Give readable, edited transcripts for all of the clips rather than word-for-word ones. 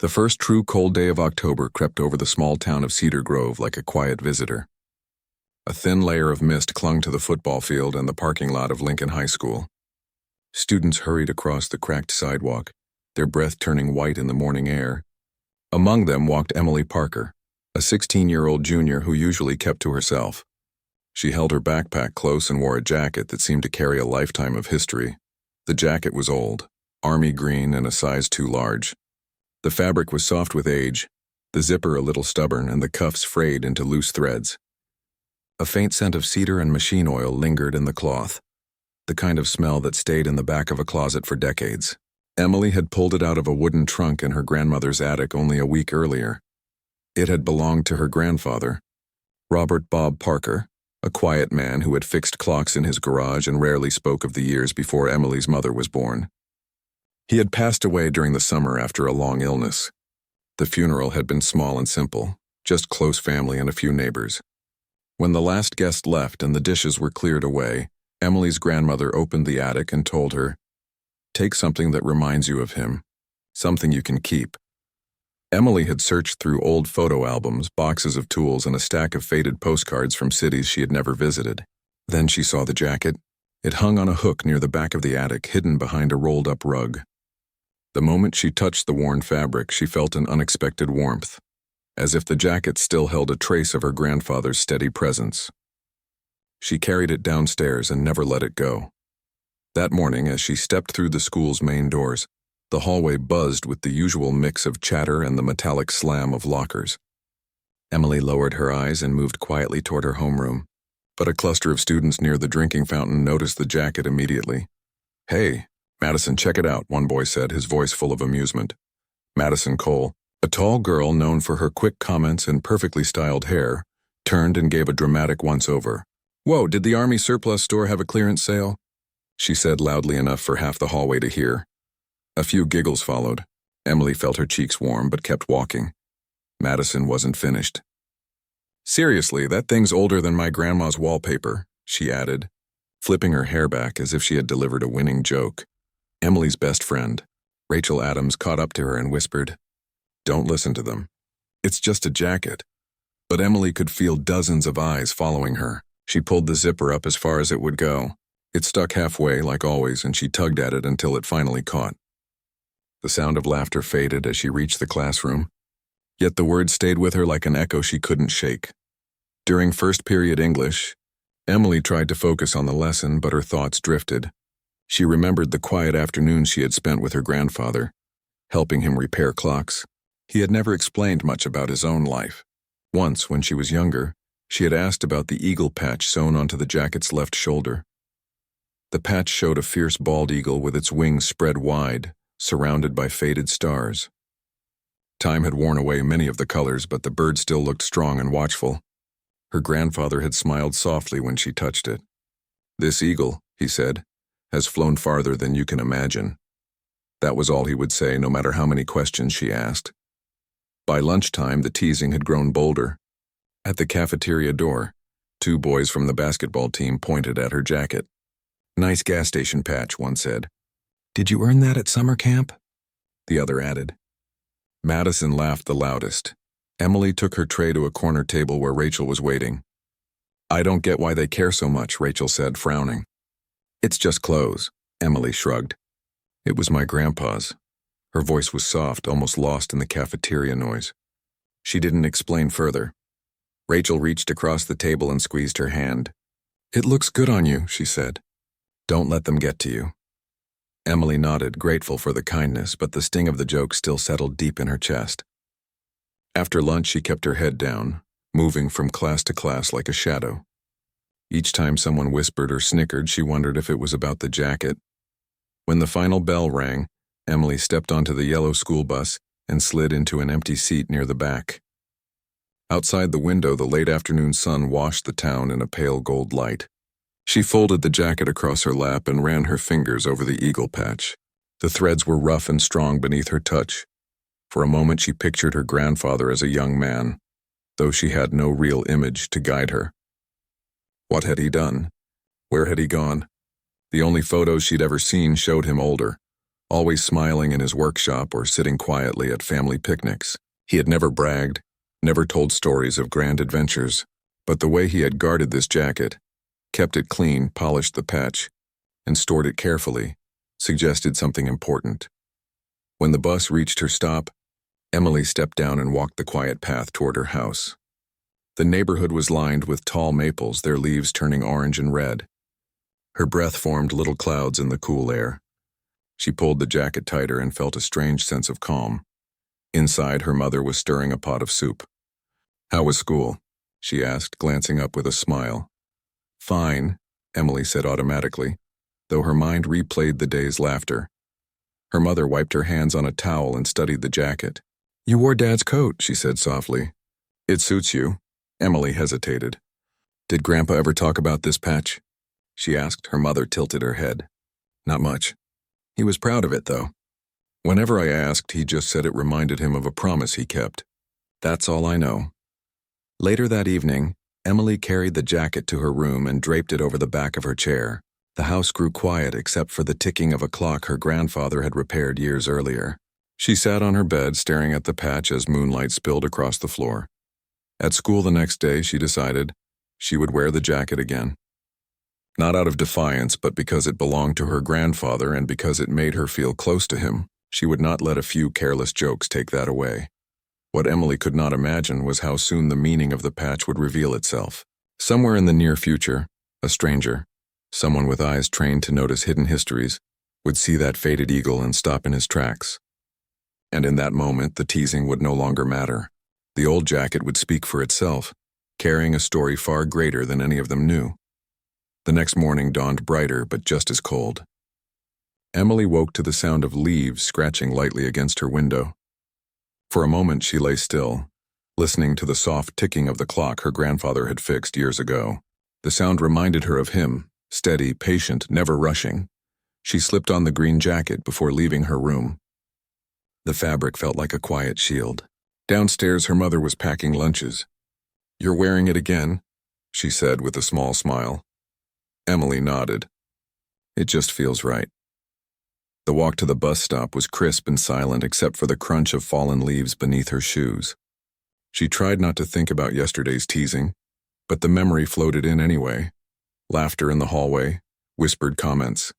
The first true cold day of October crept over the small town of Cedar Grove like a quiet visitor. A thin layer of mist clung to the football field and the parking lot of Lincoln High School. Students hurried across the cracked sidewalk, their breath turning white in the morning air. Among them walked Emily Parker, a 16-year-old junior who usually kept to herself. She held her backpack close and wore a jacket that seemed to carry a lifetime of history. The jacket was old, army green and a size too large. The fabric was soft with age, the zipper a little stubborn, and the cuffs frayed into loose threads. A faint scent of cedar and machine oil lingered in the cloth, the kind of smell that stayed in the back of a closet for decades. Emily had pulled it out of a wooden trunk in her grandmother's attic only a week earlier. It had belonged to her grandfather, Robert Bob Parker, a quiet man who had fixed clocks in his garage and rarely spoke of the years before Emily's mother was born. He had passed away during the summer after a long illness. The funeral had been small and simple, just close family and a few neighbors. When the last guest left and the dishes were cleared away, Emily's grandmother opened the attic and told her, "Take something that reminds you of him, something you can keep." Emily had searched through old photo albums, boxes of tools, and a stack of faded postcards from cities she had never visited. Then she saw the jacket. It hung on a hook near the back of the attic, hidden behind a rolled-up rug. The moment she touched the worn fabric, she felt an unexpected warmth, as if the jacket still held a trace of her grandfather's steady presence. She carried it downstairs and never let it go. That morning, as she stepped through the school's main doors, the hallway buzzed with the usual mix of chatter and the metallic slam of lockers. Emily lowered her eyes and moved quietly toward her homeroom, but a cluster of students near the drinking fountain noticed the jacket immediately. "Hey, Madison, check it out," one boy said, his voice full of amusement. Madison Cole, a tall girl known for her quick comments and perfectly styled hair, turned and gave a dramatic once-over. "Whoa, did the Army surplus store have a clearance sale?" she said loudly enough for half the hallway to hear. A few giggles followed. Emily felt her cheeks warm but kept walking. Madison wasn't finished. "Seriously, that thing's older than my grandma's wallpaper," she added, flipping her hair back as if she had delivered a winning joke. Emily's best friend, Rachel Adams, caught up to her and whispered, "Don't listen to them. It's just a jacket." But Emily could feel dozens of eyes following her. She pulled the zipper up as far as it would go. It stuck halfway, like always, and she tugged at it until it finally caught. The sound of laughter faded as she reached the classroom, yet the words stayed with her like an echo she couldn't shake. During first period English, Emily tried to focus on the lesson, but her thoughts drifted. She remembered the quiet afternoons she had spent with her grandfather, helping him repair clocks. He had never explained much about his own life. Once, when she was younger, she had asked about the eagle patch sewn onto the jacket's left shoulder. The patch showed a fierce bald eagle with its wings spread wide, surrounded by faded stars. Time had worn away many of the colors, but the bird still looked strong and watchful. Her grandfather had smiled softly when she touched it. "This eagle," he said, "has flown farther than you can imagine." That was all he would say, no matter how many questions she asked. By lunchtime, the teasing had grown bolder. At the cafeteria door, two boys from the basketball team pointed at her jacket. "Nice gas station patch," one said. "Did you earn that at summer camp?" the other added. Madison laughed the loudest. Emily took her tray to a corner table where Rachel was waiting. "I don't get why they care so much," Rachel said, frowning. "It's just clothes," Emily shrugged. "It was my grandpa's." Her voice was soft, almost lost in the cafeteria noise. She didn't explain further. Rachel reached across the table and squeezed her hand. "It looks good on you," she said. "Don't let them get to you." Emily nodded, grateful for the kindness, but the sting of the joke still settled deep in her chest. After lunch, she kept her head down, moving from class to class like a shadow. Each time someone whispered or snickered, she wondered if it was about the jacket. When the final bell rang, Emily stepped onto the yellow school bus and slid into an empty seat near the back. Outside the window, the late afternoon sun washed the town in a pale gold light. She folded the jacket across her lap and ran her fingers over the eagle patch. The threads were rough and strong beneath her touch. For a moment, she pictured her grandfather as a young man, though she had no real image to guide her. What had he done? Where had he gone? The only photos she'd ever seen showed him older, always smiling in his workshop or sitting quietly at family picnics. He had never bragged, never told stories of grand adventures, but the way he had guarded this jacket, kept it clean, polished the patch, and stored it carefully, suggested something important. When the bus reached her stop, Emily stepped down and walked the quiet path toward her house. The neighborhood was lined with tall maples, their leaves turning orange and red. Her breath formed little clouds in the cool air. She pulled the jacket tighter and felt a strange sense of calm. Inside, her mother was stirring a pot of soup. "How was school?" she asked, glancing up with a smile. "Fine," Emily said automatically, though her mind replayed the day's laughter. Her mother wiped her hands on a towel and studied the jacket. "You wore Dad's coat," she said softly. "It suits you." Emily hesitated. "Did Grandpa ever talk about this patch?" she asked. Her mother tilted her head. "Not much. He was proud of it, though. Whenever I asked, he just said it reminded him of a promise he kept. That's all I know." Later that evening, Emily carried the jacket to her room and draped it over the back of her chair. The house grew quiet except for the ticking of a clock her grandfather had repaired years earlier. She sat on her bed staring at the patch as moonlight spilled across the floor. At school the next day, she decided she would wear the jacket again. Not out of defiance, but because it belonged to her grandfather and because it made her feel close to him. She would not let a few careless jokes take that away. What Emily could not imagine was how soon the meaning of the patch would reveal itself. Somewhere in the near future, a stranger, someone with eyes trained to notice hidden histories, would see that faded eagle and stop in his tracks. And in that moment, the teasing would no longer matter. The old jacket would speak for itself, carrying a story far greater than any of them knew. The next morning dawned brighter, but just as cold. Emily woke to the sound of leaves scratching lightly against her window. For a moment she lay still, listening to the soft ticking of the clock her grandfather had fixed years ago. The sound reminded her of him, steady, patient, never rushing. She slipped on the green jacket before leaving her room. The fabric felt like a quiet shield. Downstairs, her mother was packing lunches. "You're wearing it again?" she said with a small smile. Emily nodded. "It just feels right." The walk to the bus stop was crisp and silent except for the crunch of fallen leaves beneath her shoes. She tried not to think about yesterday's teasing, but the memory floated in anyway. Laughter in the hallway, whispered comments.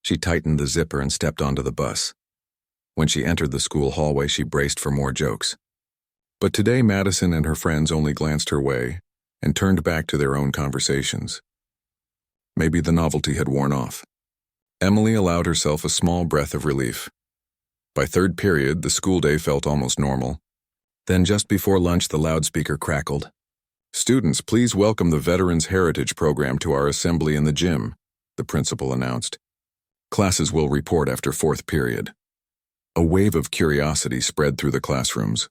She tightened the zipper and stepped onto the bus. When she entered the school hallway, she braced for more jokes. But today Madison and her friends only glanced her way and turned back to their own conversations. Maybe the novelty had worn off. Emily allowed herself a small breath of relief. By third period, the school day felt almost normal. Then just before lunch, the loudspeaker crackled. "Students, please welcome the Veterans Heritage Program to our assembly in the gym," the principal announced. "Classes will report after fourth period." A wave of curiosity spread through the classrooms.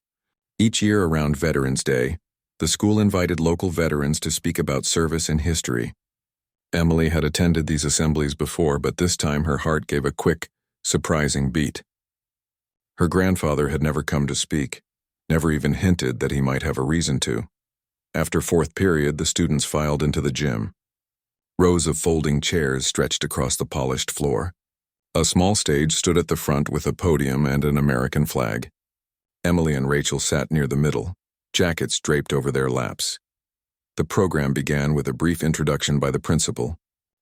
Each year around Veterans Day, the school invited local veterans to speak about service and history. Emily had attended these assemblies before, but this time her heart gave a quick, surprising beat. Her grandfather had never come to speak, never even hinted that he might have a reason to. After fourth period, the students filed into the gym. Rows of folding chairs stretched across the polished floor. A small stage stood at the front with a podium and an American flag. Emily and Rachel sat near the middle, jackets draped over their laps. The program began with a brief introduction by the principal,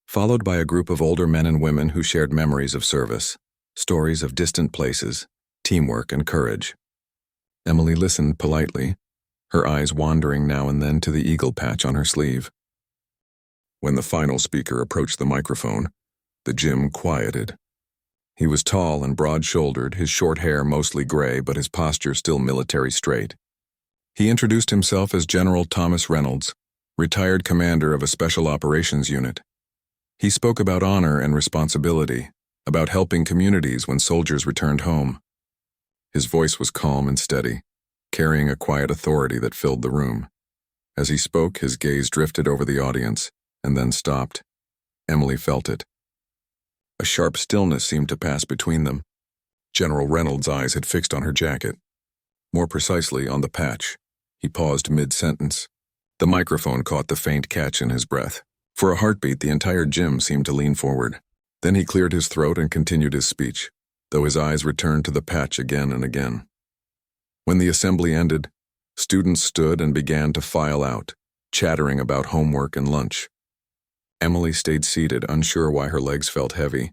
followed by a group of older men and women who shared memories of service, stories of distant places, teamwork, and courage. Emily listened politely, her eyes wandering now and then to the eagle patch on her sleeve. When the final speaker approached the microphone, the gym quieted. He was tall and broad-shouldered, his short hair mostly gray, but his posture still military straight. He introduced himself as General Thomas Reynolds, retired commander of a special operations unit. He spoke about honor and responsibility, about helping communities when soldiers returned home. His voice was calm and steady, carrying a quiet authority that filled the room. As he spoke, his gaze drifted over the audience, and then stopped. Emily felt it. A sharp stillness seemed to pass between them. General Reynolds' eyes had fixed on her jacket. More precisely, on the patch. He paused mid-sentence. The microphone caught the faint catch in his breath. For a heartbeat, the entire gym seemed to lean forward. Then he cleared his throat and continued his speech, though his eyes returned to the patch again and again. When the assembly ended, students stood and began to file out, chattering about homework and lunch. Emily stayed seated, unsure why her legs felt heavy.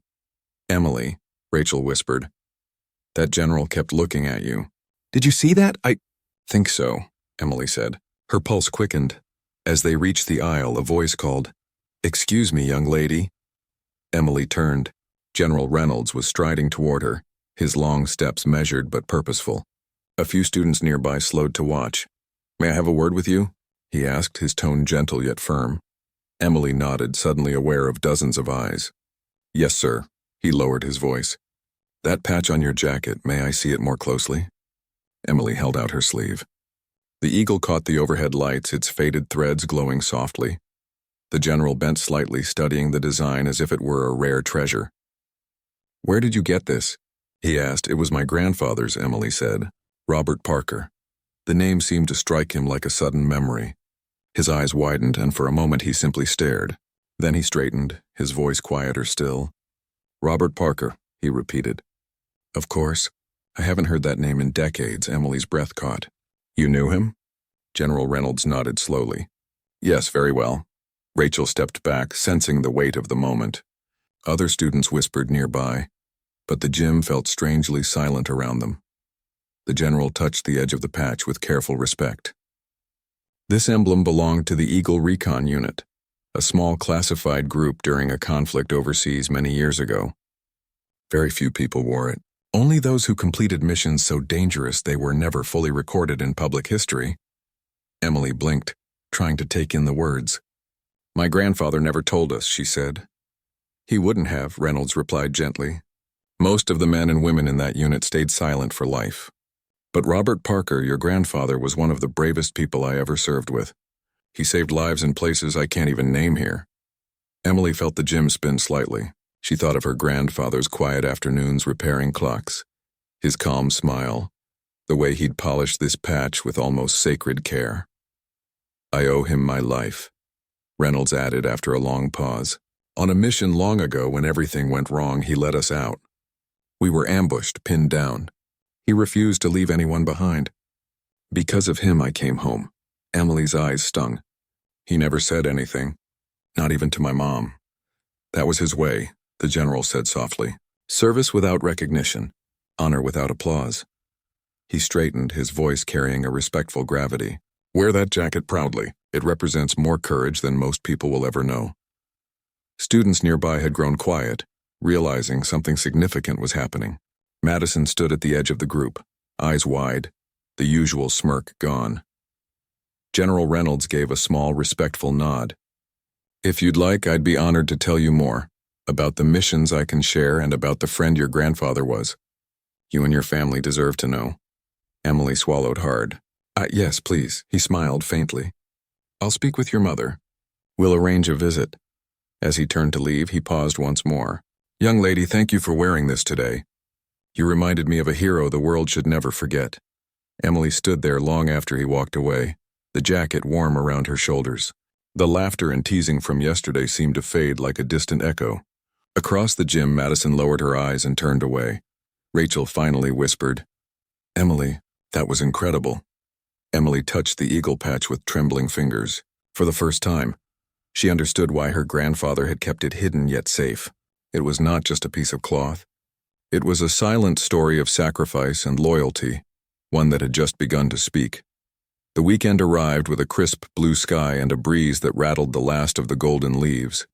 "Emily," Rachel whispered. "That general kept looking at you." "Did you see that?" "I think so," Emily said. Her pulse quickened. As they reached the aisle, a voice called, "Excuse me, young lady." Emily turned. General Reynolds was striding toward her, his long steps measured but purposeful. A few students nearby slowed to watch. "May I have a word with you?" he asked, his tone gentle yet firm. Emily nodded, suddenly aware of dozens of eyes. "Yes, sir," he lowered his voice. "That patch on your jacket, may I see it more closely?" Emily held out her sleeve. The eagle caught the overhead lights, its faded threads glowing softly. The general bent slightly, studying the design as if it were a rare treasure. "Where did you get this?" he asked. "It was my grandfather's," Emily said. "Robert Parker." The name seemed to strike him like a sudden memory. His eyes widened, and for a moment he simply stared. Then he straightened, his voice quieter still. "Robert Parker," he repeated. "Of course. I haven't heard that name in decades," Emily's breath caught. "You knew him?" General Reynolds nodded slowly. "Yes, very well." Rachel stepped back, sensing the weight of the moment. Other students whispered nearby, but the gym felt strangely silent around them. The general touched the edge of the patch with careful respect. This emblem belonged to the Eagle Recon Unit, a small classified group during a conflict overseas many years ago. Very few people wore it. Only those who completed missions so dangerous they were never fully recorded in public history. Emily blinked, trying to take in the words. "My grandfather never told us," she said. "He wouldn't have," Reynolds replied gently. "Most of the men and women in that unit stayed silent for life. But Robert Parker, your grandfather, was one of the bravest people I ever served with. He saved lives in places I can't even name here." Emily felt the gym spin slightly. She thought of her grandfather's quiet afternoons repairing clocks, his calm smile, the way he'd polished this patch with almost sacred care. "I owe him my life," Reynolds added after a long pause. "On a mission long ago when everything went wrong, he let us out. We were ambushed, pinned down. He refused to leave anyone behind. Because of him, I came home." Emily's eyes stung. "He never said anything, not even to my mom. That was his way," the general said softly. "Service without recognition, honor without applause." He straightened, his voice carrying a respectful gravity. "Wear that jacket proudly. It represents more courage than most people will ever know." Students nearby had grown quiet, realizing something significant was happening. Madison stood at the edge of the group, eyes wide, the usual smirk gone. General Reynolds gave a small, respectful nod. "If you'd like, I'd be honored to tell you more, about the missions I can share and about the friend your grandfather was. You and your family deserve to know." Emily swallowed hard. Yes, please," he smiled faintly. "I'll speak with your mother. We'll arrange a visit." As he turned to leave, he paused once more. "Young lady, thank you for wearing this today. You reminded me of a hero the world should never forget." Emily stood there long after he walked away, the jacket warm around her shoulders. The laughter and teasing from yesterday seemed to fade like a distant echo. Across the gym, Madison lowered her eyes and turned away. Rachel finally whispered, "Emily, that was incredible." Emily touched the eagle patch with trembling fingers. For the first time, she understood why her grandfather had kept it hidden yet safe. It was not just a piece of cloth. It was a silent story of sacrifice and loyalty, one that had just begun to speak. The weekend arrived with a crisp blue sky and a breeze that rattled the last of the golden leaves.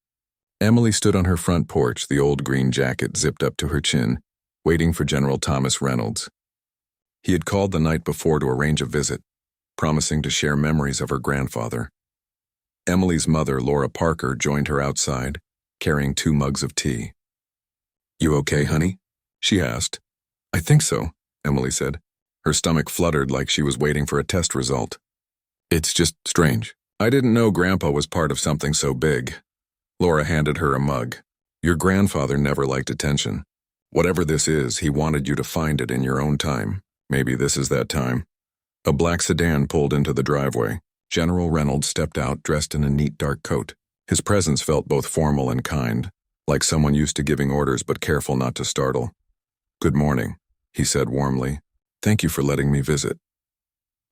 Emily stood on her front porch, the old green jacket zipped up to her chin, waiting for General Thomas Reynolds. He had called the night before to arrange a visit, promising to share memories of her grandfather. Emily's mother, Laura Parker, joined her outside, carrying 2 mugs of tea. "You okay, honey?" she asked. "I think so," Emily said. Her stomach fluttered like she was waiting for a test result. "It's just strange. I didn't know Grandpa was part of something so big." Laura handed her a mug. "Your grandfather never liked attention. Whatever this is, he wanted you to find it in your own time. Maybe this is that time." A black sedan pulled into the driveway. General Reynolds stepped out dressed in a neat dark coat. His presence felt both formal and kind. like someone used to giving orders but careful not to startle. "Good morning," he said warmly. "Thank you for letting me visit."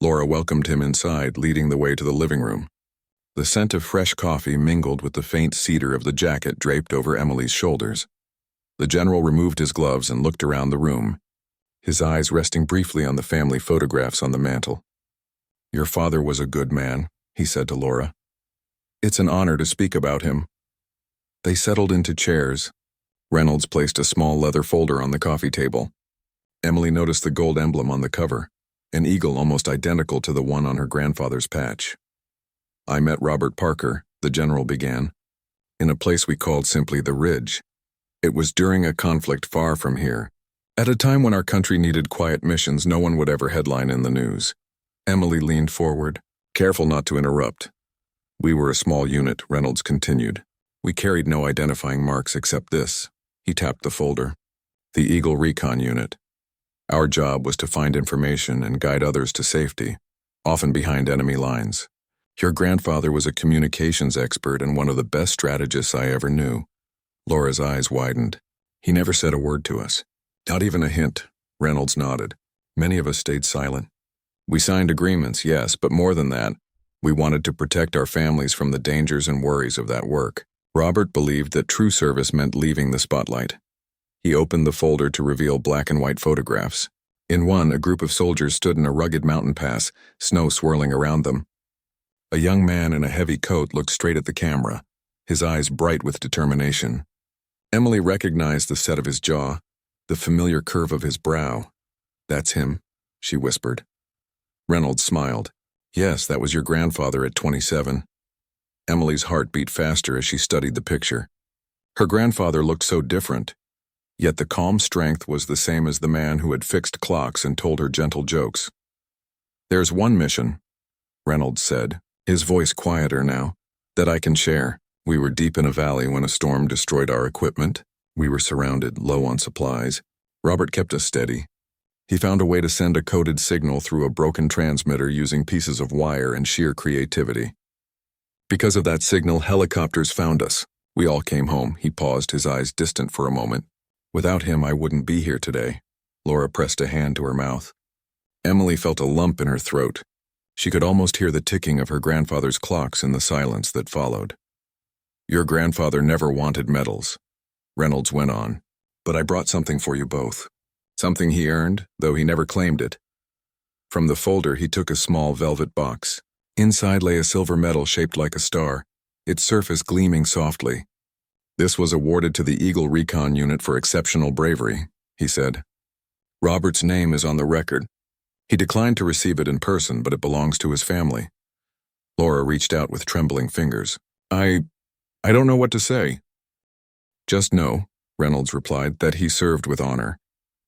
Laura welcomed him inside, leading the way to the living room. The scent of fresh coffee mingled with the faint cedar of the jacket draped over Emily's shoulders. The general removed his gloves and looked around the room, his eyes resting briefly on the family photographs on the mantel. "Your father was a good man," he said to Laura. "It's an honor to speak about him." They settled into chairs. Reynolds placed a small leather folder on the coffee table. Emily noticed the gold emblem on the cover, an eagle almost identical to the one on her grandfather's patch. "I met Robert Parker," the general began, "in a place we called simply the Ridge. It was during a conflict far from here. At a time when our country needed quiet missions no one would ever headline in the news." Emily leaned forward, careful not to interrupt. "We were a small unit," Reynolds continued. "We carried no identifying marks except this." He tapped the folder. "The Eagle Recon Unit. Our job was to find information and guide others to safety, often behind enemy lines. Your grandfather was a communications expert and one of the best strategists I ever knew." Laura's eyes widened. "He never said a word to us. Not even a hint." Reynolds nodded. "Many of us stayed silent. We signed agreements, yes, but more than that, we wanted to protect our families from the dangers and worries of that work. Robert believed that true service meant leaving the spotlight." He opened the folder to reveal black and white photographs. In one, a group of soldiers stood in a rugged mountain pass, snow swirling around them. A young man in a heavy coat looked straight at the camera, his eyes bright with determination. Emily recognized the set of his jaw, the familiar curve of his brow. "That's him," she whispered. Reynolds smiled. "Yes, that was your grandfather at 27. Emily's heart beat faster as she studied the picture. Her grandfather looked so different, yet the calm strength was the same as the man who had fixed clocks and told her gentle jokes. "There's one mission," Reynolds said, his voice quieter now, "that I can share. We were deep in a valley when a storm destroyed our equipment. We were surrounded, low on supplies. Robert kept us steady. He found a way to send a coded signal through a broken transmitter using pieces of wire and sheer creativity. Because of that signal, helicopters found us. We all came home." He paused, his eyes distant for a moment. "Without him, I wouldn't be here today." Laura pressed a hand to her mouth. Emily felt a lump in her throat. She could almost hear the ticking of her grandfather's clocks in the silence that followed. "Your grandfather never wanted medals," Reynolds went on, "but I brought something for you both. Something he earned, though he never claimed it." From the folder, he took a small velvet box. Inside lay a silver medal shaped like a star, its surface gleaming softly. "This was awarded to the Eagle Recon Unit for exceptional bravery," he said. "Robert's name is on the record. He declined to receive it in person, but it belongs to his family." Laura reached out with trembling fingers. I don't know what to say." "Just know," Reynolds replied, "that he served with honor."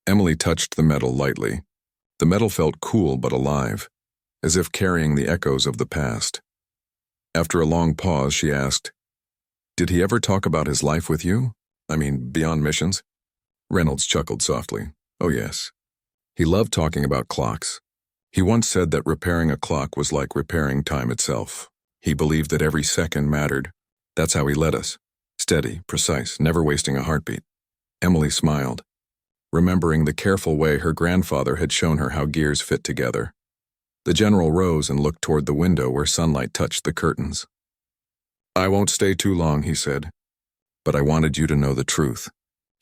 Emily touched the medal lightly. The medal felt cool but alive, as if carrying the echoes of the past. After a long pause, she asked, "Did he ever talk about his life with you? I mean, beyond missions?" Reynolds chuckled softly. "Oh yes. He loved talking about clocks. He once said that repairing a clock was like repairing time itself. He believed that every second mattered. That's how he led us. Steady, precise, never wasting a heartbeat." Emily smiled, remembering the careful way her grandfather had shown her how gears fit together. The general rose and looked toward the window where sunlight touched the curtains. "I won't stay too long," he said, "but I wanted you to know the truth.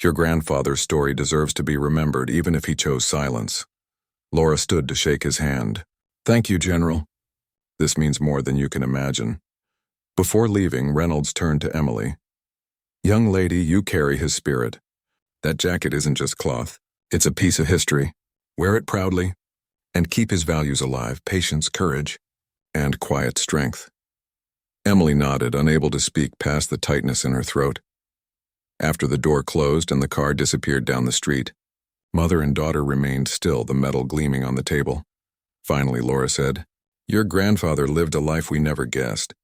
Your grandfather's story deserves to be remembered even if he chose silence." Laura stood to shake his hand. "Thank you, General. This means more than you can imagine." Before leaving, Reynolds turned to Emily. "Young lady, you carry his spirit. That jacket isn't just cloth. It's a piece of history. Wear it proudly, and keep his values alive: patience, courage, and quiet strength." Emily nodded, unable to speak past the tightness in her throat. After the door closed and the car disappeared down the street, mother and daughter remained still, the medal gleaming on the table. Finally, Laura said, "Your grandfather lived a life we never guessed.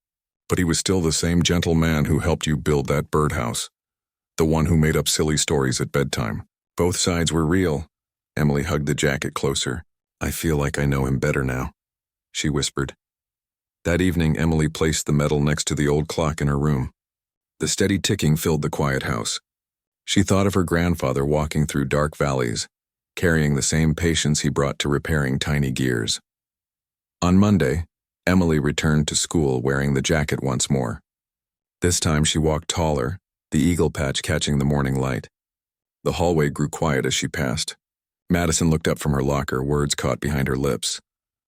But he was still the same gentle man who helped you build that birdhouse, the one who made up silly stories at bedtime. Both sides were real." Emily hugged the jacket closer. "I feel like I know him better now," she whispered. That evening, Emily placed the medal next to the old clock in her room. The steady ticking filled the quiet house. She thought of her grandfather walking through dark valleys, carrying the same patience he brought to repairing tiny gears. On Monday, Emily returned to school wearing the jacket once more. This time she walked taller, the eagle patch catching the morning light. The hallway grew quiet as she passed. Madison looked up from her locker, words caught behind her lips.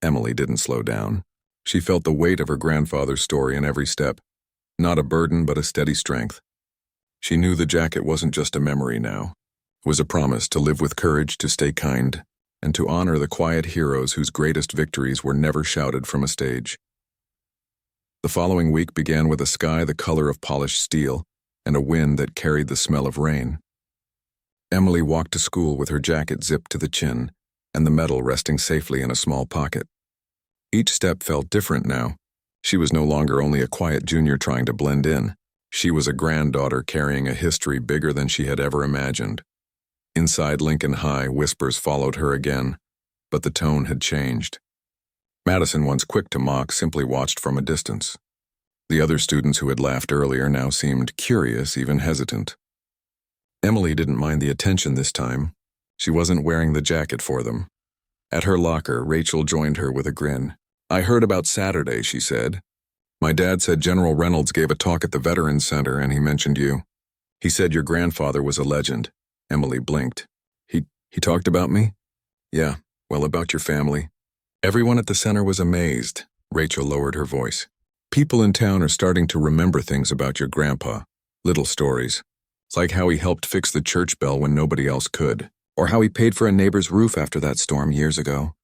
Emily didn't slow down. She felt the weight of her grandfather's story in every step. Not a burden, but a steady strength. She knew the jacket wasn't just a memory now. It was a promise to live with courage, to stay kind, and to honor the quiet heroes whose greatest victories were never shouted from a stage. The following week began with a sky the color of polished steel and a wind that carried the smell of rain. Emily walked to school with her jacket zipped to the chin and the medal resting safely in a small pocket. Each step felt different now. She was no longer only a quiet junior trying to blend in. She was a granddaughter carrying a history bigger than she had ever imagined. Inside Lincoln High, whispers followed her again, but the tone had changed. Madison, once quick to mock, simply watched from a distance. The other students who had laughed earlier now seemed curious, even hesitant. Emily didn't mind the attention this time. She wasn't wearing the jacket for them. At her locker, Rachel joined her with a grin. "I heard about Saturday," she said. "My dad said General Reynolds gave a talk at the Veterans Center and he mentioned you. He said your grandfather was a legend." Emily blinked. He talked about me?" "Yeah, well, about your family." Everyone at the center was amazed. Rachel lowered her voice. "People in town are starting to remember things about your grandpa. Little stories. It's like how he helped fix the church bell when nobody else could, or how he paid for a neighbor's roof after that storm years ago."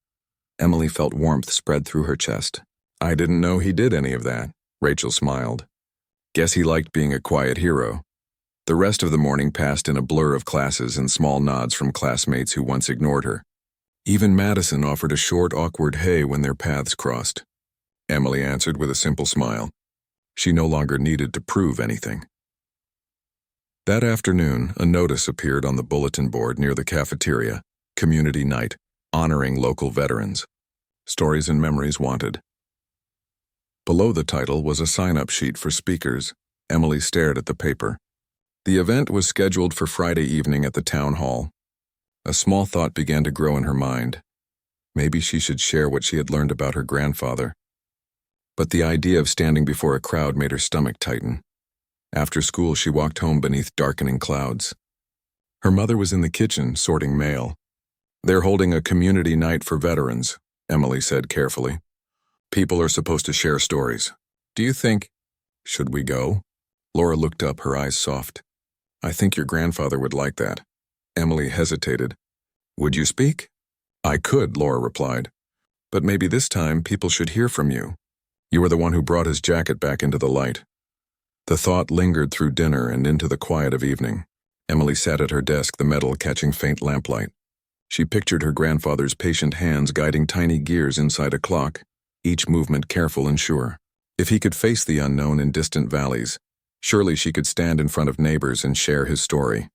Emily felt warmth spread through her chest. "I didn't know he did any of that." Rachel smiled. "Guess he liked being a quiet hero." The rest of the morning passed in a blur of classes and small nods from classmates who once ignored her. Even Madison offered a short, awkward hey when their paths crossed. Emily answered with a simple smile. She no longer needed to prove anything. That afternoon, a notice appeared on the bulletin board near the cafeteria, "Community Night, honoring local veterans. Stories and memories wanted." Below the title was a sign-up sheet for speakers. Emily stared at the paper. The event was scheduled for Friday evening at the town hall. A small thought began to grow in her mind. Maybe she should share what she had learned about her grandfather. But the idea of standing before a crowd made her stomach tighten. After school, she walked home beneath darkening clouds. Her mother was in the kitchen, sorting mail. "They're holding a community night for veterans," Emily said carefully. "People are supposed to share stories. Do you think—" "Should we go?" Laura looked up, her eyes soft. "I think your grandfather would like that." Emily hesitated. "Would you speak?" "I could," Laura replied. "But maybe this time people should hear from you. You were the one who brought his jacket back into the light." The thought lingered through dinner and into the quiet of evening. Emily sat at her desk, the metal catching faint lamplight. She pictured her grandfather's patient hands guiding tiny gears inside a clock, each movement careful and sure. If he could face the unknown in distant valleys, surely she could stand in front of neighbors and share his story.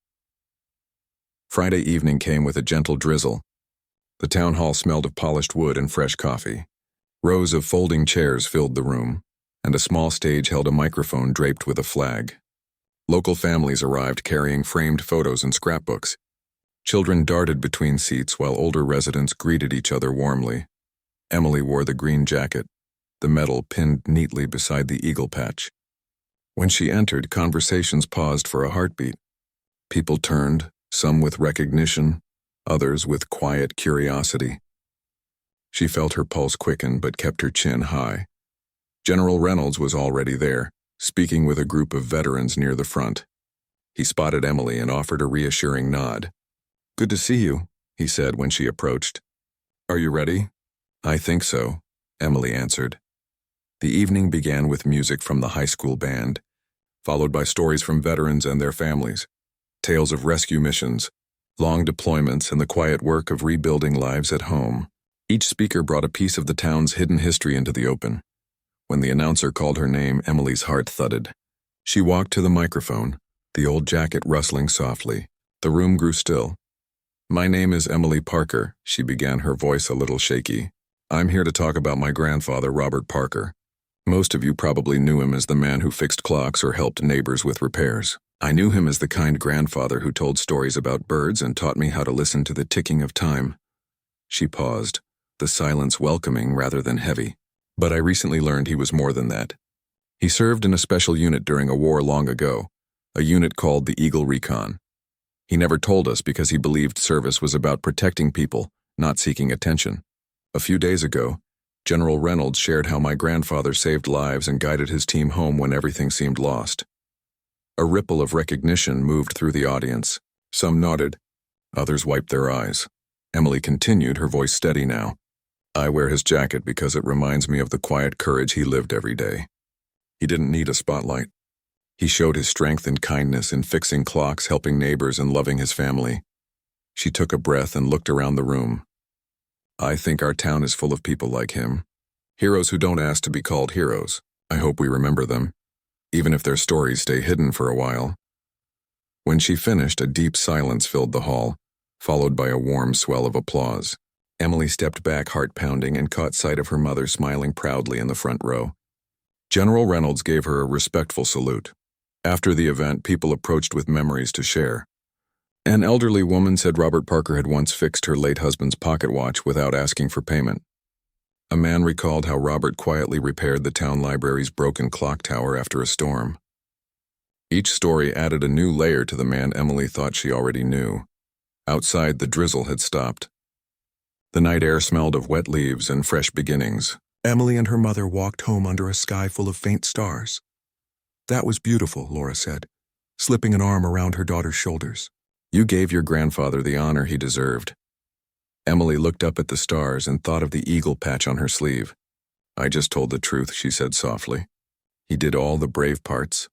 Friday evening came with a gentle drizzle. The town hall smelled of polished wood and fresh coffee. Rows of folding chairs filled the room, and a small stage held a microphone draped with a flag. Local families arrived carrying framed photos and scrapbooks. Children darted between seats while older residents greeted each other warmly. Emily wore the green jacket, the medal pinned neatly beside the eagle patch. When she entered, conversations paused for a heartbeat. People turned, some with recognition, others with quiet curiosity. She felt her pulse quicken but kept her chin high. General Reynolds was already there, speaking with a group of veterans near the front. He spotted Emily and offered a reassuring nod. "Good to see you," he said when she approached. "Are you ready?" "I think so," Emily answered. The evening began with music from the high school band, followed by stories from veterans and their families, tales of rescue missions, long deployments, and the quiet work of rebuilding lives at home. Each speaker brought a piece of the town's hidden history into the open. When the announcer called her name, Emily's heart thudded. She walked to the microphone, the old jacket rustling softly. The room grew still. "My name is Emily Parker," she began, her voice a little shaky. "I'm here to talk about my grandfather, Robert Parker. Most of you probably knew him as the man who fixed clocks or helped neighbors with repairs. I knew him as the kind grandfather who told stories about birds and taught me how to listen to the ticking of time. She paused, the silence welcoming rather than heavy. But I recently learned he was more than that. He served in a special unit during a war long ago, a unit called the Eagle Recon. He never told us because he believed service was about protecting people, not seeking attention. A few days ago, General Reynolds shared how my grandfather saved lives and guided his team home when everything seemed lost. A ripple of recognition moved through the audience. Some nodded, others wiped their eyes. Emily continued, her voice steady now. I wear his jacket because it reminds me of the quiet courage he lived every day. He didn't need a spotlight. He showed his strength and kindness in fixing clocks, helping neighbors, and loving his family. She took a breath and looked around the room. I think our town is full of people like him. Heroes who don't ask to be called heroes. I hope we remember them, even if their stories stay hidden for a while. When she finished, a deep silence filled the hall, followed by a warm swell of applause. Emily stepped back, heart pounding, and caught sight of her mother smiling proudly in the front row. General Reynolds gave her a respectful salute. After the event, people approached with memories to share. An elderly woman said Robert Parker had once fixed her late husband's pocket watch without asking for payment. A man recalled how Robert quietly repaired the town library's broken clock tower after a storm. Each story added a new layer to the man Emily thought she already knew. Outside, the drizzle had stopped. The night air smelled of wet leaves and fresh beginnings. Emily and her mother walked home under a sky full of faint stars. That was beautiful, Laura said, slipping an arm around her daughter's shoulders. You gave your grandfather the honor he deserved. Emily looked up at the stars and thought of the eagle patch on her sleeve. I just told the truth, she said softly. He did all the brave parts.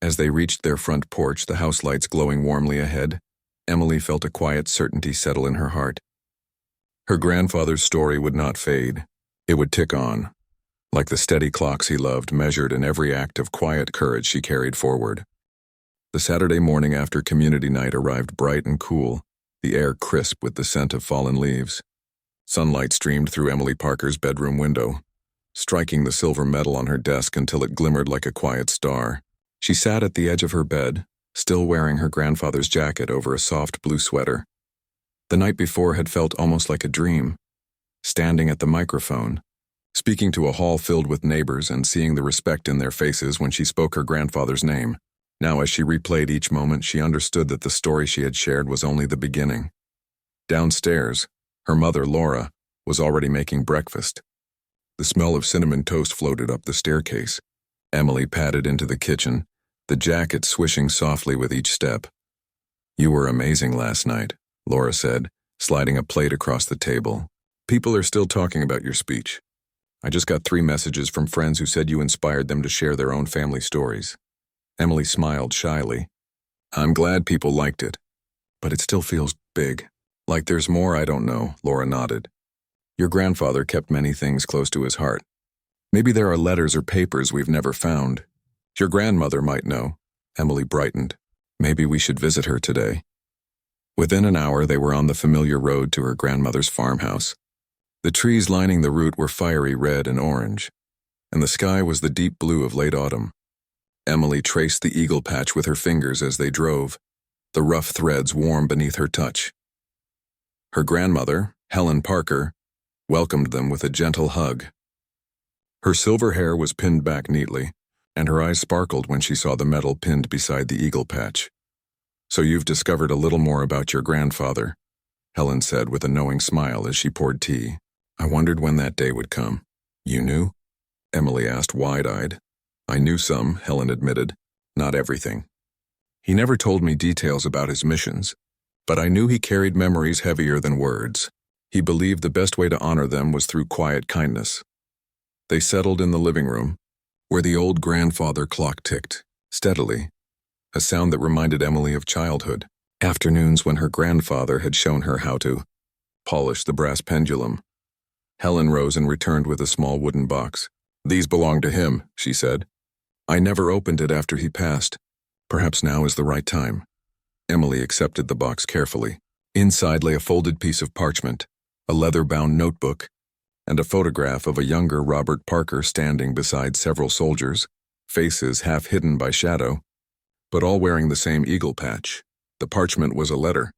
As they reached their front porch, the house lights glowing warmly ahead, Emily felt a quiet certainty settle in her heart. Her grandfather's story would not fade. It would tick on, like the steady clocks he loved, measured in every act of quiet courage she carried forward. The Saturday morning after community night arrived bright and cool, the air crisp with the scent of fallen leaves. Sunlight streamed through Emily Parker's bedroom window, striking the silver metal on her desk until it glimmered like a quiet star. She sat at the edge of her bed, still wearing her grandfather's jacket over a soft blue sweater. The night before had felt almost like a dream. Standing at the microphone, speaking to a hall filled with neighbors and seeing the respect in their faces when she spoke her grandfather's name. Now, as she replayed each moment, she understood that the story she had shared was only the beginning. Downstairs, her mother, Laura, was already making breakfast. The smell of cinnamon toast floated up the staircase. Emily padded into the kitchen, the jacket swishing softly with each step. You were amazing last night, Laura said, sliding a plate across the table. People are still talking about your speech. I just got 3 messages from friends who said you inspired them to share their own family stories. Emily smiled shyly. I'm glad people liked it, but it still feels big. Like there's more I don't know, Laura nodded. Your grandfather kept many things close to his heart. Maybe there are letters or papers we've never found. Your grandmother might know. Emily brightened. Maybe we should visit her today. Within an hour, they were on the familiar road to her grandmother's farmhouse. The trees lining the route were fiery red and orange, and the sky was the deep blue of late autumn. Emily traced the eagle patch with her fingers as they drove, the rough threads warm beneath her touch. Her grandmother, Helen Parker, welcomed them with a gentle hug. Her silver hair was pinned back neatly, and her eyes sparkled when she saw the medal pinned beside the eagle patch. So you've discovered a little more about your grandfather, Helen said with a knowing smile as she poured tea. I wondered when that day would come. You knew? Emily asked wide-eyed. I knew some, Helen admitted. Not everything. He never told me details about his missions, but I knew he carried memories heavier than words. He believed the best way to honor them was through quiet kindness. They settled in the living room, where the old grandfather clock ticked, steadily, a sound that reminded Emily of childhood, afternoons when her grandfather had shown her how to polish the brass pendulum. Helen rose and returned with a small wooden box. These belong to him, she said. I never opened it after he passed. Perhaps now is the right time. Emily accepted the box carefully. Inside lay a folded piece of parchment, a leather-bound notebook, and a photograph of a younger Robert Parker standing beside several soldiers, faces half hidden by shadow, but all wearing the same eagle patch. The parchment was a letter.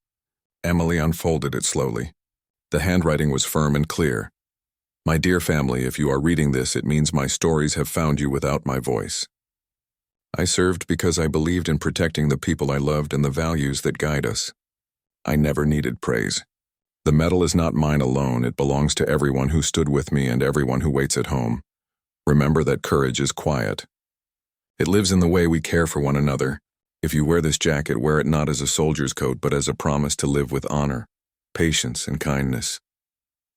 Emily unfolded it slowly. The handwriting was firm and clear. "My dear family, if you are reading this, it means my stories have found you without my voice. I served because I believed in protecting the people I loved and the values that guide us. I never needed praise. The medal is not mine alone, it belongs to everyone who stood with me and everyone who waits at home. Remember that courage is quiet. It lives in the way we care for one another. If you wear this jacket, wear it not as a soldier's coat, but as a promise to live with honor, patience, and kindness.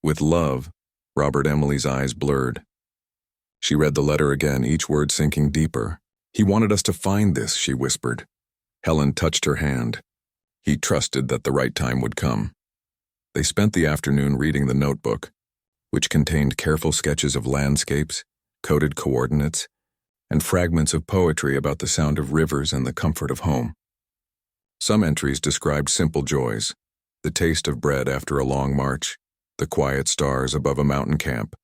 With love." Robert. Emily's eyes blurred. She read the letter again, each word sinking deeper. "He wanted us to find this," she whispered. Helen touched her hand. He trusted that the right time would come. They spent the afternoon reading the notebook, which contained careful sketches of landscapes, coded coordinates, and fragments of poetry about the sound of rivers and the comfort of home. Some entries described simple joys, the taste of bread after a long march, the quiet stars above a mountain camp,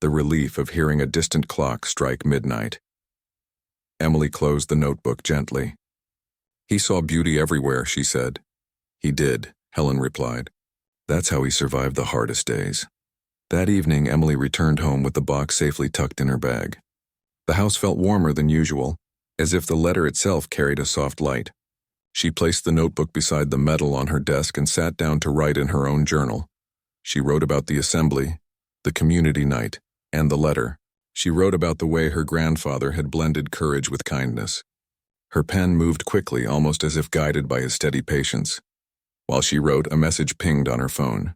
the relief of hearing a distant clock strike midnight. Emily closed the notebook gently. "He saw beauty everywhere," she said. "He did," Helen replied. "That's how he survived the hardest days." That evening, Emily returned home with the box safely tucked in her bag. The house felt warmer than usual, as if the letter itself carried a soft light. She placed the notebook beside the medal on her desk and sat down to write in her own journal. She wrote about the assembly, the community night, and the letter. She wrote about the way her grandfather had blended courage with kindness. Her pen moved quickly, almost as if guided by his steady patience. While she wrote, a message pinged on her phone.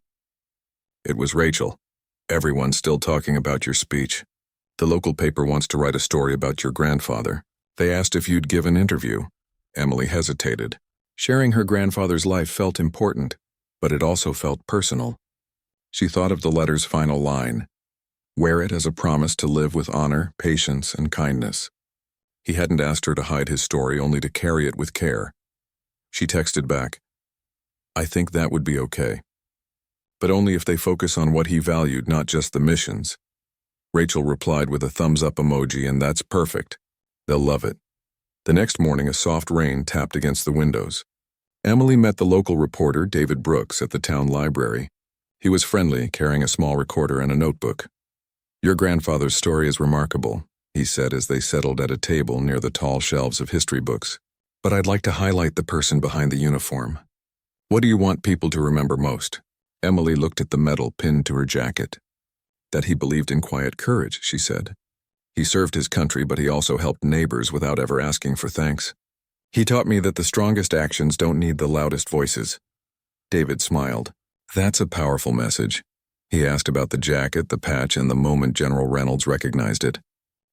It was Rachel. "Everyone's still talking about your speech. The local paper wants to write a story about your grandfather. They asked if you'd give an interview." Emily hesitated. Sharing her grandfather's life felt important, but it also felt personal. She thought of the letter's final line. Wear it as a promise to live with honor, patience, and kindness. He hadn't asked her to hide his story, only to carry it with care. She texted back, "I think that would be okay. But only if they focus on what he valued, not just the missions." Rachel replied with a thumbs-up emoji, "And that's perfect. They'll love it." The next morning, a soft rain tapped against the windows. Emily met the local reporter, David Brooks, at the town library. He was friendly, carrying a small recorder and a notebook. "Your grandfather's story is remarkable," he said as they settled at a table near the tall shelves of history books. "But I'd like to highlight the person behind the uniform. What do you want people to remember most?" Emily looked at the medal pinned to her jacket. "That he believed in quiet courage," she said. "He served his country, but he also helped neighbors without ever asking for thanks. He taught me that the strongest actions don't need the loudest voices." David smiled. "That's a powerful message." He asked about the jacket, the patch, and the moment General Reynolds recognized it.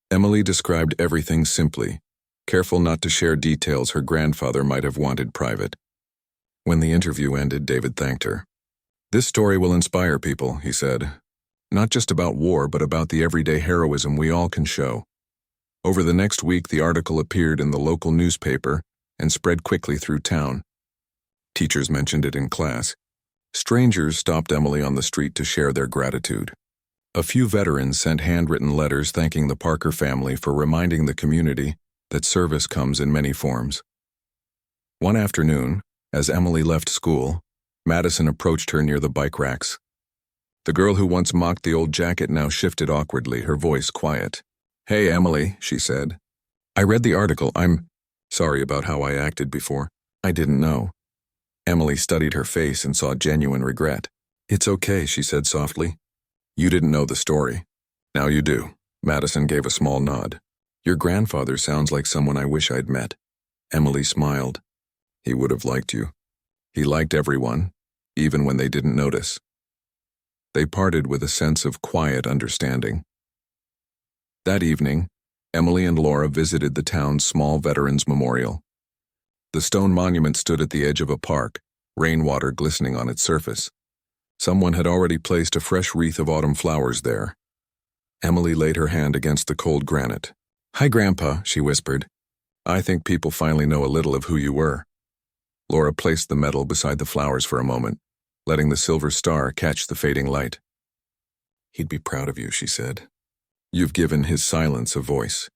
Emily described everything simply, careful not to share details her grandfather might have wanted private. When the interview ended, David thanked her. "This story will inspire people," he said. "Not just about war, but about the everyday heroism we all can show." Over the next week, the article appeared in the local newspaper and spread quickly through town. Teachers mentioned it in class. Strangers stopped Emily on the street to share their gratitude. A few veterans sent handwritten letters thanking the Parker family for reminding the community that service comes in many forms. One afternoon, as Emily left school, Madison approached her near the bike racks. The girl who once mocked the old jacket now shifted awkwardly, her voice quiet. "Hey, Emily," she said. "I read the article. I'm sorry about how I acted before. I didn't know." Emily studied her face and saw genuine regret. "It's okay," she said softly. "You didn't know the story. Now you do." Madison gave a small nod. "Your grandfather sounds like someone I wish I'd met." Emily smiled. "He would have liked you. He liked everyone, even when they didn't notice." They parted with a sense of quiet understanding. That evening, Emily and Laura visited the town's small Veterans Memorial. The stone monument stood at the edge of a park, rainwater glistening on its surface. Someone had already placed a fresh wreath of autumn flowers there. Emily laid her hand against the cold granite. "Hi, Grandpa," she whispered. "I think people finally know a little of who you were." Laura placed the medal beside the flowers for a moment, letting the silver star catch the fading light. He'd be proud of you, she said. You've given his silence a voice.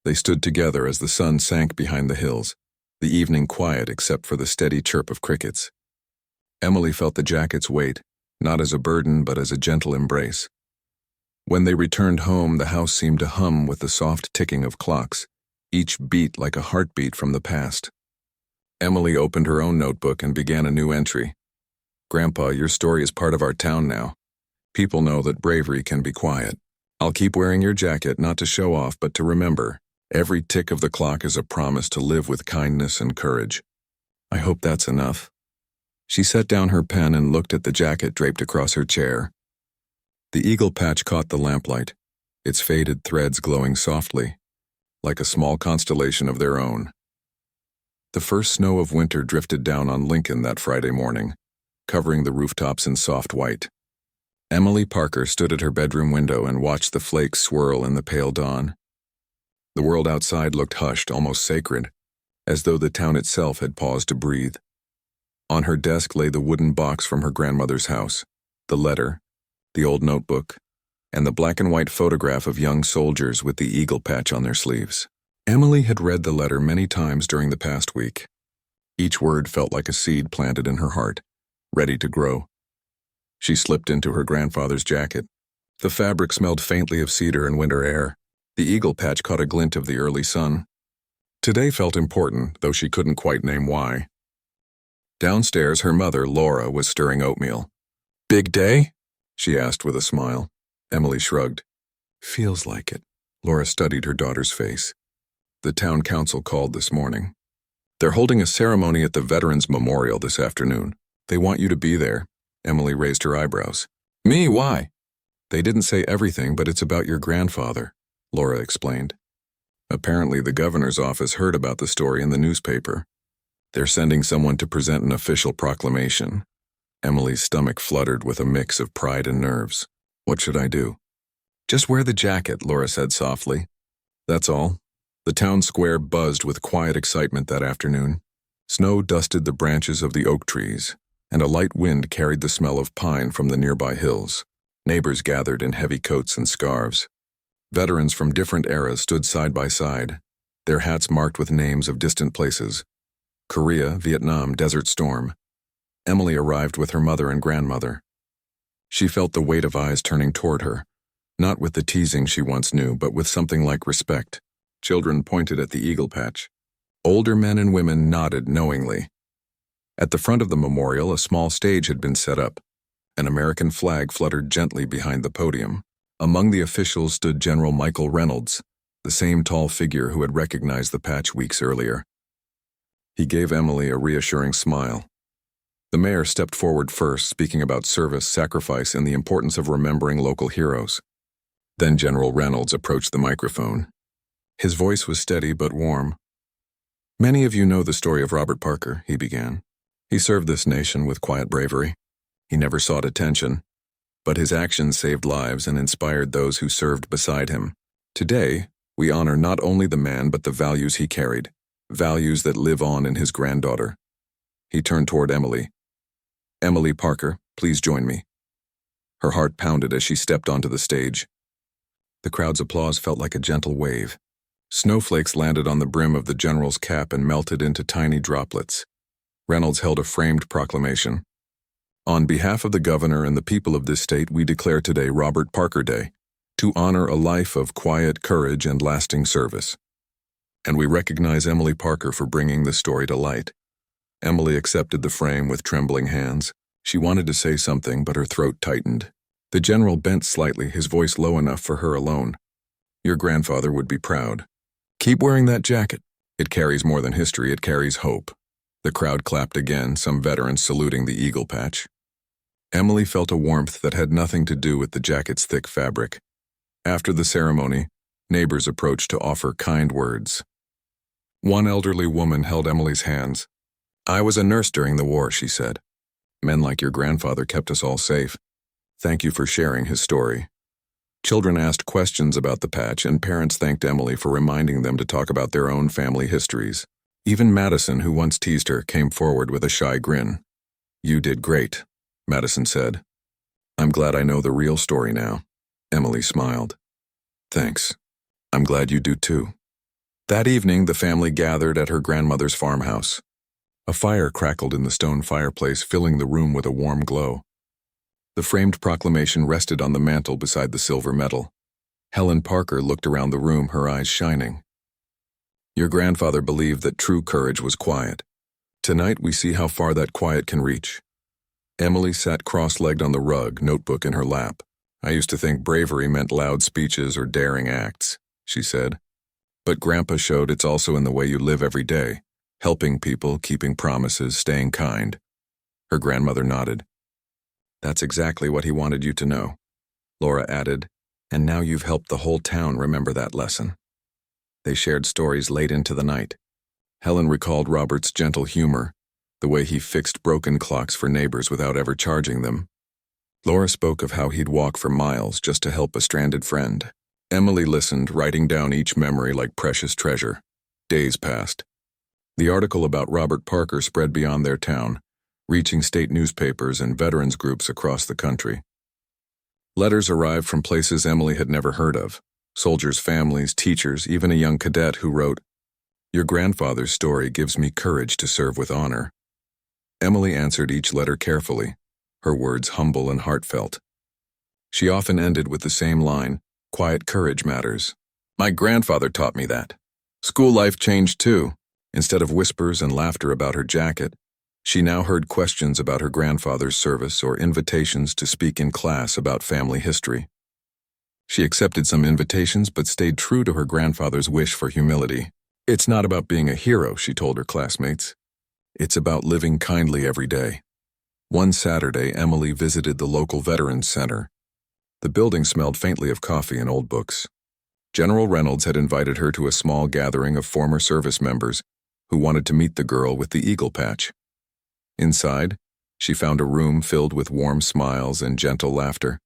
They stood together as the sun sank behind the hills, the evening quiet except for the steady chirp of crickets. Emily felt the jacket's weight, not as a burden but as a gentle embrace. When they returned home, the house seemed to hum with the soft ticking of clocks, each beat like a heartbeat from the past. Emily opened her own notebook and began a new entry. Grandpa, your story is part of our town now. People know that bravery can be quiet. I'll keep wearing your jacket, not to show off, but to remember. Every tick of the clock is a promise to live with kindness and courage. I hope that's enough. She set down her pen and looked at the jacket draped across her chair. The eagle patch caught the lamplight, its faded threads glowing softly, like a small constellation of their own. The first snow of winter drifted down on Lincoln that Friday morning, covering the rooftops in soft white. Emily Parker stood at her bedroom window and watched the flakes swirl in the pale dawn. The world outside looked hushed, almost sacred, as though the town itself had paused to breathe. On her desk lay the wooden box from her grandmother's house, the letter, the old notebook, and the black and white photograph of young soldiers with the eagle patch on their sleeves. Emily had read the letter many times during the past week. Each word felt like a seed planted in her heart, ready to grow. She slipped into her grandfather's jacket. The fabric smelled faintly of cedar and winter air. The eagle patch caught a glint of the early sun. Today felt important, though she couldn't quite name why. Downstairs, her mother, Laura, was stirring oatmeal. "Big day?" she asked with a smile. Emily shrugged. "Feels like it." Laura studied her daughter's face. "The town council called this morning. They're holding a ceremony at the Veterans Memorial this afternoon. They want you to be there." Emily raised her eyebrows. "Me? Why?" "They didn't say everything, but it's about your grandfather," Laura explained. "Apparently the governor's office heard about the story in the newspaper. They're sending someone to present an official proclamation." Emily's stomach fluttered with a mix of pride and nerves. "What should I do?" "Just wear the jacket," Laura said softly. That's all. The town square buzzed with quiet excitement that afternoon. Snow dusted the branches of the oak trees, and a light wind carried the smell of pine from the nearby hills. Neighbors gathered in heavy coats and scarves. Veterans from different eras stood side by side, their hats marked with names of distant places. Korea, Vietnam, Desert Storm. Emily arrived with her mother and grandmother. She felt the weight of eyes turning toward her, not with the teasing she once knew, but with something like respect. Children pointed at the eagle patch. Older men and women nodded knowingly. At the front of the memorial, a small stage had been set up. An American flag fluttered gently behind the podium. Among the officials stood General Michael Reynolds, the same tall figure who had recognized the patch weeks earlier. He gave Emily a reassuring smile. The mayor stepped forward first, speaking about service, sacrifice, and the importance of remembering local heroes. Then General Reynolds approached the microphone. His voice was steady but warm. "Many of you know the story of Robert Parker," he began. "He served this nation with quiet bravery. He never sought attention, but his actions saved lives and inspired those who served beside him. Today, we honor not only the man but the values he carried, values that live on in his granddaughter." He turned toward Emily. "Emily Parker, please join me." Her heart pounded as she stepped onto the stage. The crowd's applause felt like a gentle wave. Snowflakes landed on the brim of the general's cap and melted into tiny droplets. Reynolds held a framed proclamation. "On behalf of the governor and the people of this state, we declare today Robert Parker Day, to honor a life of quiet courage and lasting service. And we recognize Emily Parker for bringing this story to light." Emily accepted the frame with trembling hands. She wanted to say something, but her throat tightened. The general bent slightly, his voice low enough for her alone. "Your grandfather would be proud. Keep wearing that jacket. It carries more than history, it carries hope." The crowd clapped again, some veterans saluting the eagle patch. Emily felt a warmth that had nothing to do with the jacket's thick fabric. After the ceremony, neighbors approached to offer kind words. One elderly woman held Emily's hands. "I was a nurse during the war," she said. "Men like your grandfather kept us all safe. Thank you for sharing his story." Children asked questions about the patch, and parents thanked Emily for reminding them to talk about their own family histories. Even Madison, who once teased her, came forward with a shy grin. "You did great," Madison said. I'm glad I know the real story now. Emily smiled. Thanks. I'm glad you do too. That evening, the family gathered at her grandmother's farmhouse. A fire crackled in the stone fireplace, filling the room with a warm glow. The framed proclamation rested on the mantel beside the silver medal. Helen Parker looked around the room, her eyes shining. Your grandfather believed that true courage was quiet. Tonight we see how far that quiet can reach. Emily sat cross-legged on the rug, notebook in her lap. I used to think bravery meant loud speeches or daring acts, she said. But Grandpa showed it's also in the way you live every day, helping people, keeping promises, staying kind. Her grandmother nodded. That's exactly what he wanted you to know, Laura added, and now you've helped the whole town remember that lesson. They shared stories late into the night. Helen recalled Robert's gentle humor, the way he fixed broken clocks for neighbors without ever charging them. Laura spoke of how he'd walk for miles just to help a stranded friend. Emily listened, writing down each memory like precious treasure. Days passed. The article about Robert Parker spread beyond their town, reaching state newspapers and veterans groups across the country. Letters arrived from places Emily had never heard of. Soldiers' families, teachers, even a young cadet who wrote, "Your grandfather's story gives me courage to serve with honor." Emily answered each letter carefully, her words humble and heartfelt. She often ended with the same line, "Quiet courage matters. My grandfather taught me that." School life changed too. Instead of whispers and laughter about her jacket, she now heard questions about her grandfather's service or invitations to speak in class about family history. She accepted some invitations but stayed true to her grandfather's wish for humility. It's not about being a hero, she told her classmates. It's about living kindly every day. One Saturday, Emily visited the local Veterans Center. The building smelled faintly of coffee and old books. General Reynolds had invited her to a small gathering of former service members who wanted to meet the girl with the eagle patch. Inside, she found a room filled with warm smiles and gentle laughter.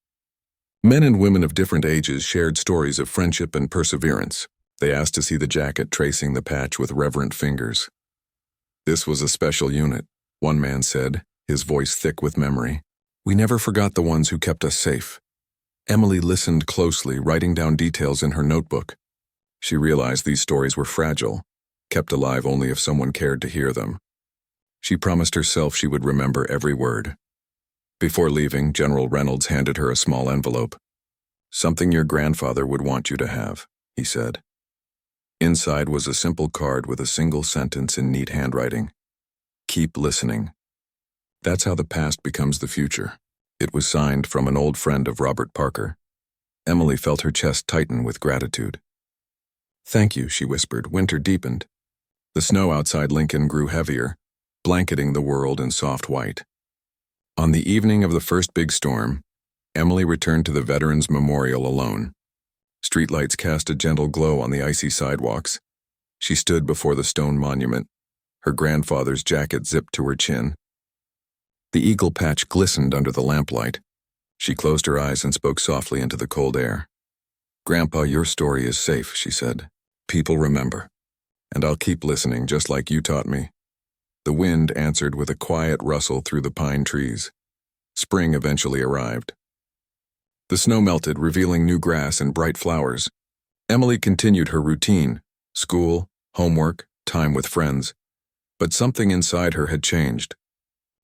Men and women of different ages shared stories of friendship and perseverance. They asked to see the jacket tracing the patch with reverent fingers. This was a special unit, one man said, his voice thick with memory. We never forgot the ones who kept us safe. Emily listened closely, writing down details in her notebook. She realized these stories were fragile, kept alive only if someone cared to hear them. She promised herself she would remember every word. Before leaving, General Reynolds handed her a small envelope. Something your grandfather would want you to have, he said. Inside was a simple card with a single sentence in neat handwriting. Keep listening. That's how the past becomes the future. It was signed from an old friend of Robert Parker. Emily felt her chest tighten with gratitude. Thank you, she whispered. Winter deepened. The snow outside Lincoln grew heavier, blanketing the world in soft white. On the evening of the first big storm, Emily returned to the Veterans Memorial alone. Streetlights cast a gentle glow on the icy sidewalks. She stood before the stone monument, her grandfather's jacket zipped to her chin. The eagle patch glistened under the lamplight. She closed her eyes and spoke softly into the cold air. Grandpa, your story is safe, she said. People remember. And I'll keep listening just like you taught me. The wind answered with a quiet rustle through the pine trees. Spring eventually arrived. The snow melted, revealing new grass and bright flowers. Emily continued her routine, school, homework, time with friends. But something inside her had changed.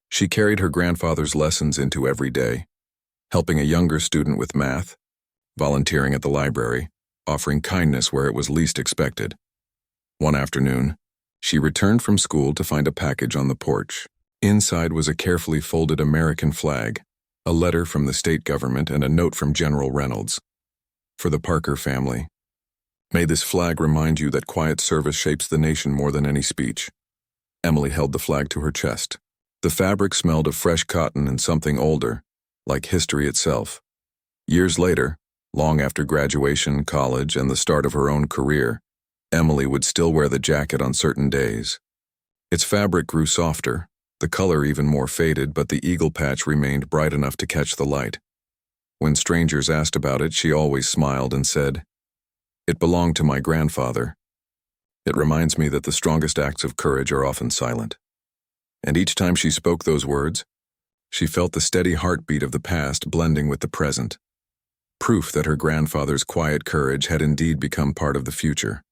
She carried her grandfather's lessons into every day, helping a younger student with math, volunteering at the library, offering kindness where it was least expected. One afternoon, she returned from school to find a package on the porch. Inside was a carefully folded American flag, a letter from the state government, and a note from General Reynolds. For the Parker family. May this flag remind you that quiet service shapes the nation more than any speech. Emily held the flag to her chest. The fabric smelled of fresh cotton and something older, like history itself. Years later, long after graduation, college, and the start of her own career, Emily would still wear the jacket on certain days. Its fabric grew softer, the color even more faded, but the eagle patch remained bright enough to catch the light. When strangers asked about it, she always smiled and said, "It belonged to my grandfather." It reminds me that the strongest acts of courage are often silent. And each time she spoke those words, She felt the steady heartbeat of the past blending with the present, proof that her grandfather's quiet courage had indeed become part of the future.